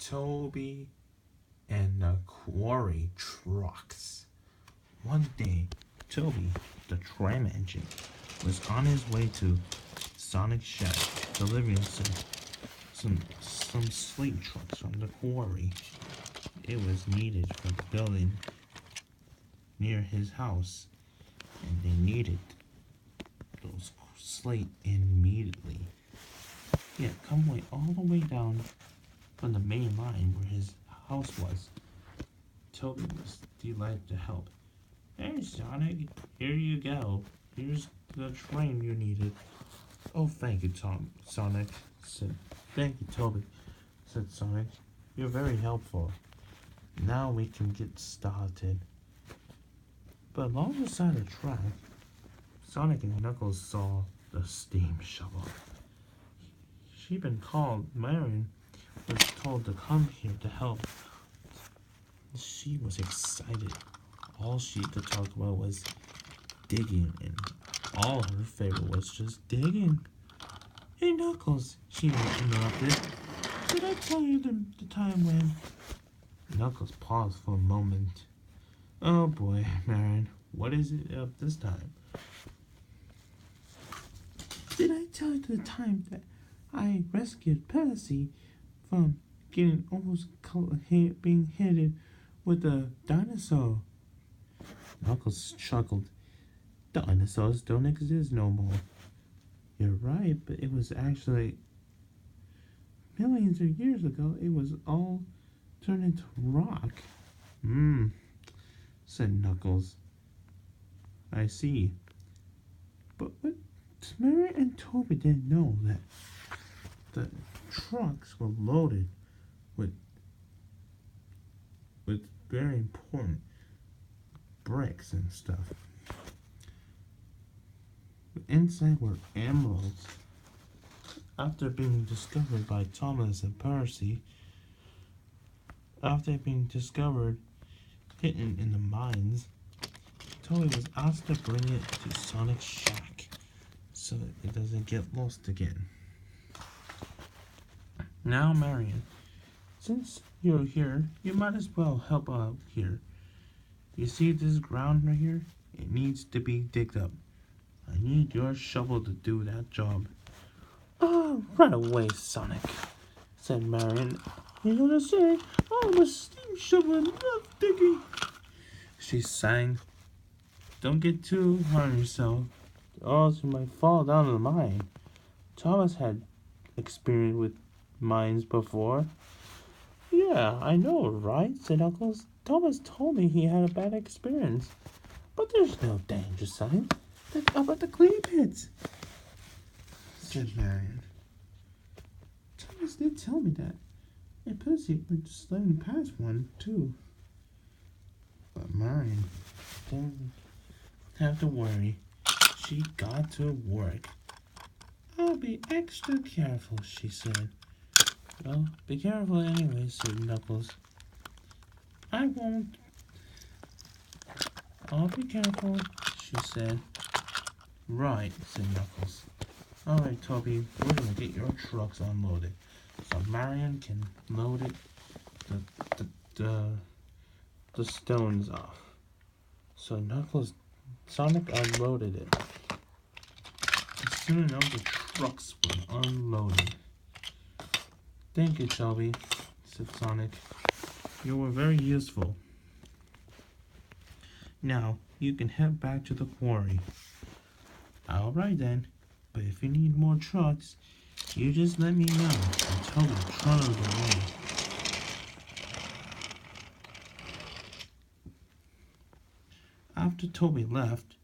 Toby and the Quarry trucks. One day, Toby, the tram engine, was on his way to Sonic's shack, delivering some slate trucks from the quarry. It was needed for the building near his house, and they needed those slate immediately. He had come all the way down from the main line where his house was. Toby was delighted to help. Hey, Sonic, here you go. Here's the train you needed. Oh, thank you, Sonic said. Thank you, Toby, said Sonic. You're very helpful. Now we can get started. But along the side of the track, Sonic and Knuckles saw the steam shovel. She'd been called. Marion was told to come here to help. She was excited. All she could talk about was digging, and all her favorite was just digging. Hey, Knuckles, she interrupted. Did I tell you the time when... Knuckles paused for a moment. Oh boy, Marion, what is it up this time? Did I tell you the time that I rescued Percy from getting almost being hit with a dinosaur? Knuckles chuckled. Dinosaurs don't exist no more. You're right, but it was actually millions of years ago. It was all turned into rock. Said Knuckles. I see. But what Mary and Toby didn't know that the trucks were loaded with very important bricks and stuff. Inside were emeralds. After being discovered by Thomas and Percy, after being discovered hidden in the mines, Toby was asked to bring it to Sonic's shack so that it doesn't get lost again. Now, Marion, since you're here, you might as well help out here. You see this ground right here? It needs to be digged up. I need your shovel to do that job. Oh, right away, Sonic, said Marion. You're gonna say, I'm a steam shovel and love digging. She sang. Don't get too hard on yourself, or else you might fall down the mine. Thomas had experience with mines before. Yeah, I know, right? Said Knuckles. Thomas told me he had a bad experience. But there's no danger sign. Look up at the clay pits, said Marion. Thomas did tell me that. And Percy went sliding past one, too. But Marion didn't have to worry. She got to work. I'll be extra careful, she said. Well, be careful anyway, said Knuckles. I won't. I'll be careful, she said. Right, said Knuckles. Alright, Toby, we're gonna get your trucks unloaded. So Marion can load it, the stones off. So Sonic unloaded it. And soon enough, the trucks were unloaded. Thank you, Toby, said Sonic. You were very useful. Now, you can head back to the quarry. Alright then, but if you need more trucks, you just let me know and Toby trundled away. After Toby left,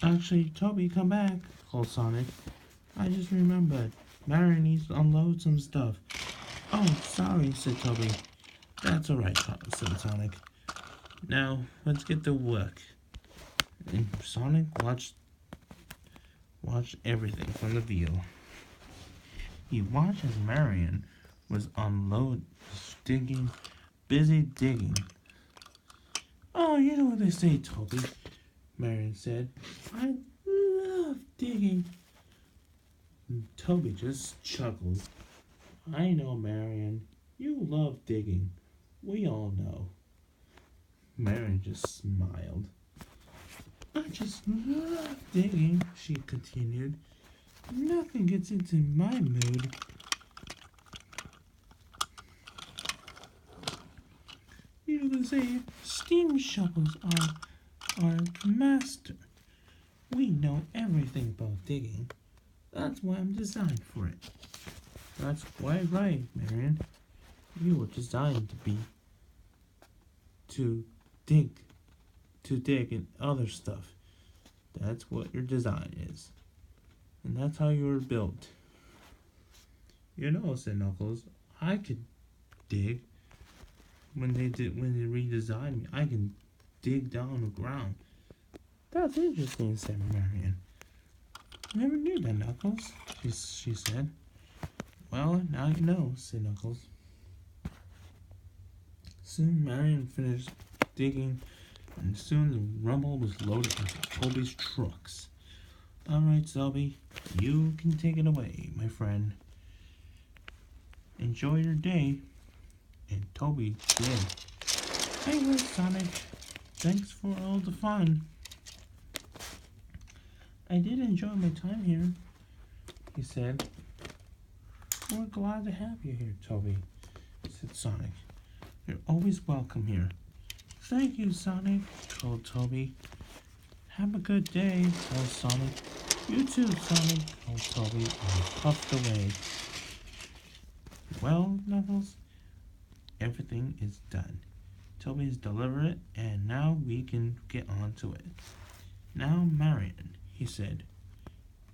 actually, Toby, come back, called Sonic. I just remembered, Marion needs to unload some stuff. Oh, sorry, said Toby. That's alright, said Sonic. Now, let's get to work. And Sonic watched everything from the view. He watched as Marion was busy digging. Oh, you know what they say, Toby, Marion said. I love digging. And Toby just chuckled. I know, Marion. You love digging. We all know. Marion just smiled. I just love digging, she continued. Nothing gets into my mood. You can say steam shovels are our master. We know everything about digging. That's why I'm designed for it. That's quite right, Marion. You were designed to dig and other stuff. That's what your design is. And that's how you were built. You know, said Knuckles, I could dig. When they redesigned me, I can dig down the ground. That's interesting, said Marion. I never knew that, Knuckles, she said. Well, now you know, said Knuckles. Soon Marion finished digging, and soon the rumble was loaded into Toby's trucks. All right, Toby, you can take it away, my friend. Enjoy your day. And Toby did. Hey, where's Sonic? Thanks for all the fun. I did enjoy my time here, he said. We're glad to have you here, Toby, said Sonic. You're always welcome here. Thank you, Sonic, told Toby. Have a good day, told Sonic. You too, Sonic, told Toby, and puffed away. Well, Knuckles, everything is done. Toby has delivered it, and now we can get on to it. Now, Marion, he said.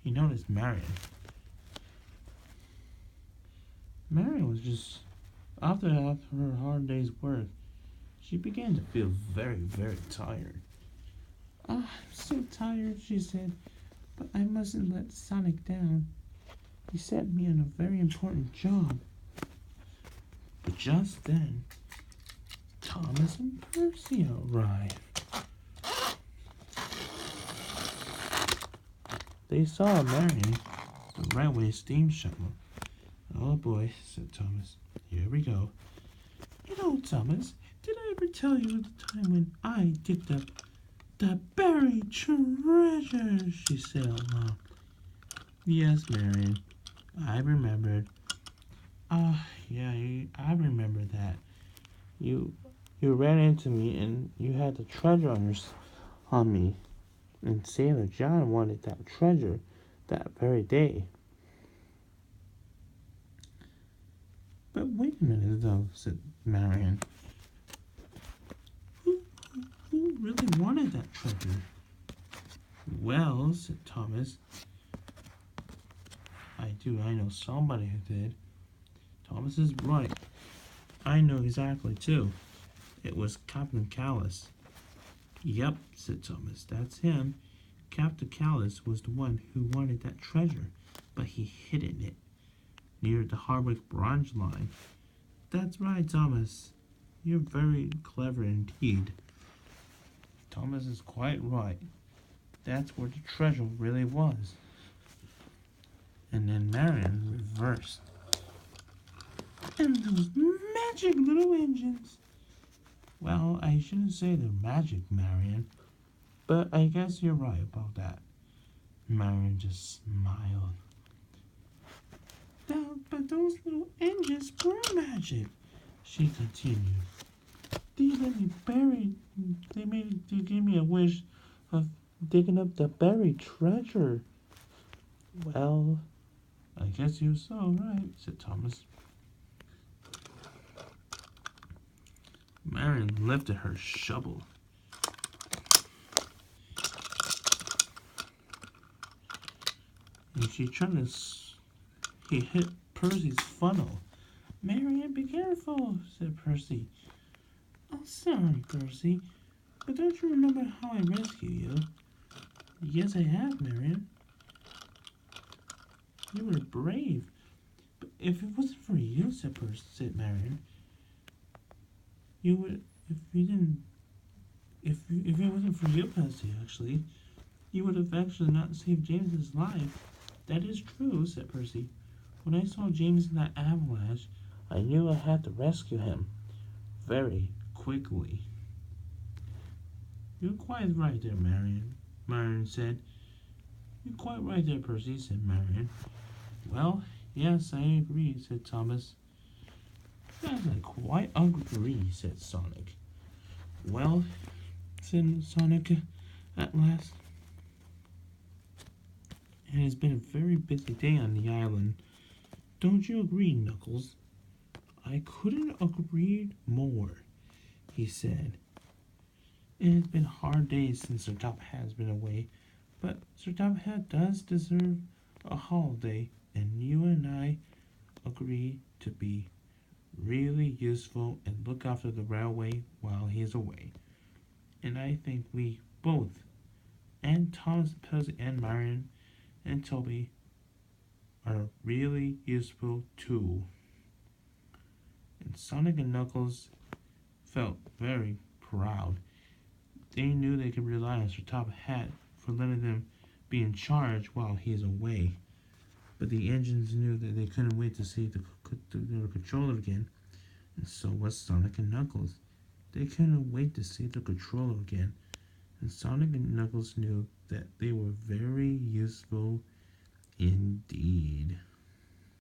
He noticed Marion. Marion was just, after her hard day's work, she began to feel very, very tired. I'm so tired, she said, but I mustn't let Sonic down. He set me on a very important job. But just then, Thomas and Percy arrived. They saw Marion, the railway steam shuttle. Oh boy, said Thomas. Here we go. You know, Thomas, did I ever tell you the time when I digged up the buried treasure? She said out loud. Yes, Marion, I remembered. Yeah, I remember that. You ran into me and you had the treasure on me. And Sailor John wanted that treasure that very day. But wait a minute, though, said Marion. Who really wanted that treasure? Well, said Thomas. I know somebody who did. Thomas is right. I know exactly, too. It was Captain Callus. Yep, said Thomas, that's him. Captain Callus was the one who wanted that treasure, but he hid it near the Hardwick branch line. That's right, Thomas. You're very clever indeed. Thomas is quite right. That's where the treasure really was. And then Marion reversed. And those magic little engines. Well, I shouldn't say they're magic, Marion, but I guess you're right about that. Marion just smiled. But those little engines were magic, she continued. They gave me a wish of digging up the buried treasure. Well, I guess you're so right, said Thomas. Marion lifted her shovel. And he hit Percy's funnel. Marion, be careful, said Percy. Oh, sorry, Percy, but don't you remember how I rescued you? Yes, I have, Marion. You were brave. But if it wasn't for you, said Marion, you would, if it wasn't for you, Percy, actually, you would have actually not saved James's life. That is true, said Percy. When I saw James in that avalanche, I knew I had to rescue him very quickly. You're quite right there, Marion, Marion said. You're quite right there, Percy, said Marion. Well, yes, I agree, said Thomas. Yes, I quite agree, said Sonic. Well, said Sonic at last, it has been a very busy day on the island. Don't you agree, Knuckles? I couldn't agree more, he said. It has been hard days since Sir Top Hat has been away, but Sir Top Hat does deserve a holiday, and you and I agree to be really useful and look after the railway while he's away. And I think we both, and Thomas, Percy, and Marion, and Toby, are really useful too. And Sonic and Knuckles felt very proud. They knew they could rely on Sir Top Hat for letting them be in charge while he's away. But the engines knew that they couldn't wait to see the controller again, and so was Sonic and Knuckles. They couldn't wait to see the controller again, and Sonic and Knuckles knew that they were very useful indeed.